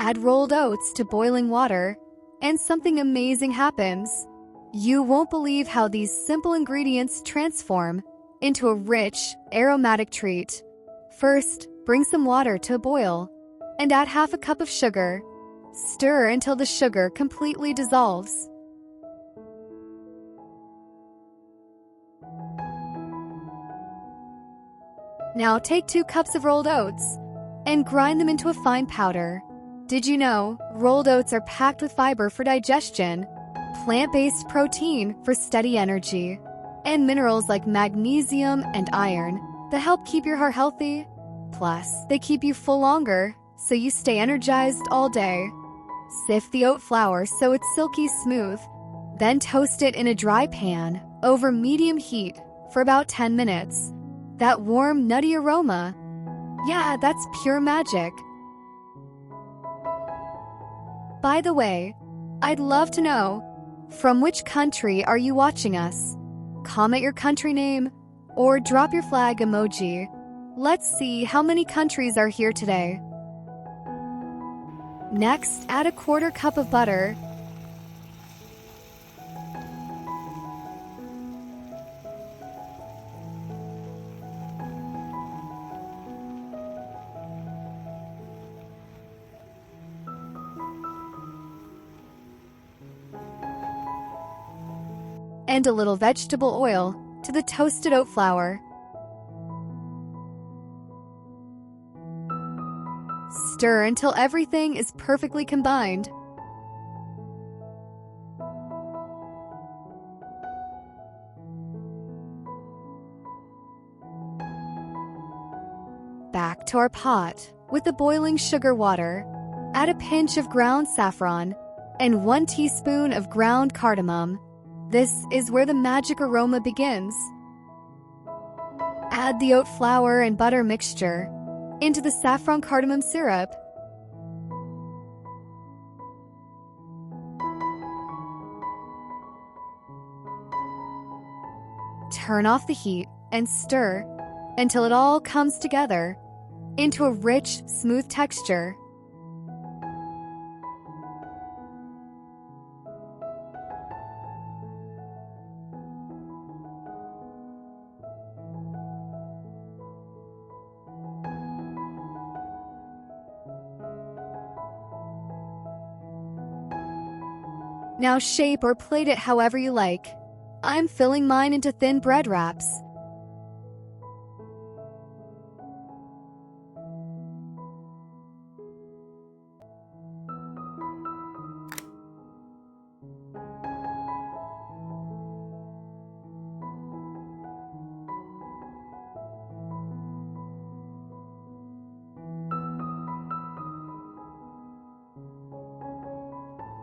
Add rolled oats to boiling water, and something amazing happens. You won't believe how these simple ingredients transform into a rich, aromatic treat. First, bring some water to a boil and add half a cup of sugar. Stir until the sugar completely dissolves. Now take 2 cups of rolled oats and grind them into a fine powder. Did you know rolled oats are packed with fiber for digestion, plant-based protein for steady energy, and minerals like magnesium and iron that help keep your heart healthy? Plus, they keep you full longer, so you stay energized all day. Sift the oat flour so it's silky smooth. Then toast it in a dry pan over medium heat for about 10 minutes. That warm, nutty aroma. Yeah, that's pure magic. By the way, I'd love to know, from which country are you watching us? Comment your country name or drop your flag emoji. Let's see how many countries are here today. Next, add a 1/4 cup of butter. And a little vegetable oil to the toasted oat flour. Stir until everything is perfectly combined. Back to our pot with the boiling sugar water. Add a pinch of ground saffron and 1 teaspoon of ground cardamom. This is where the magic aroma begins. Add the oat flour and butter mixture into the saffron cardamom syrup. Turn off the heat and stir until it all comes together into a rich, smooth texture. Now shape or plate it however you like. I'm filling mine into thin bread wraps.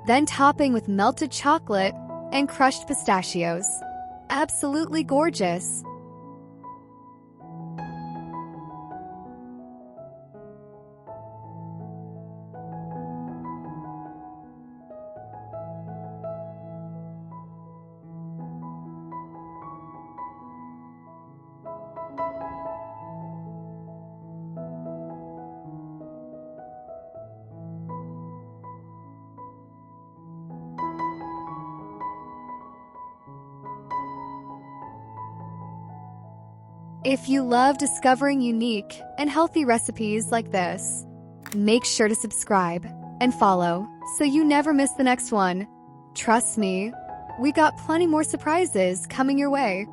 Then topping with melted chocolate and crushed pistachios. Absolutely gorgeous. If you love discovering unique and healthy recipes like this, make sure to subscribe and follow so you never miss the next one. Trust me, we got plenty more surprises coming your way.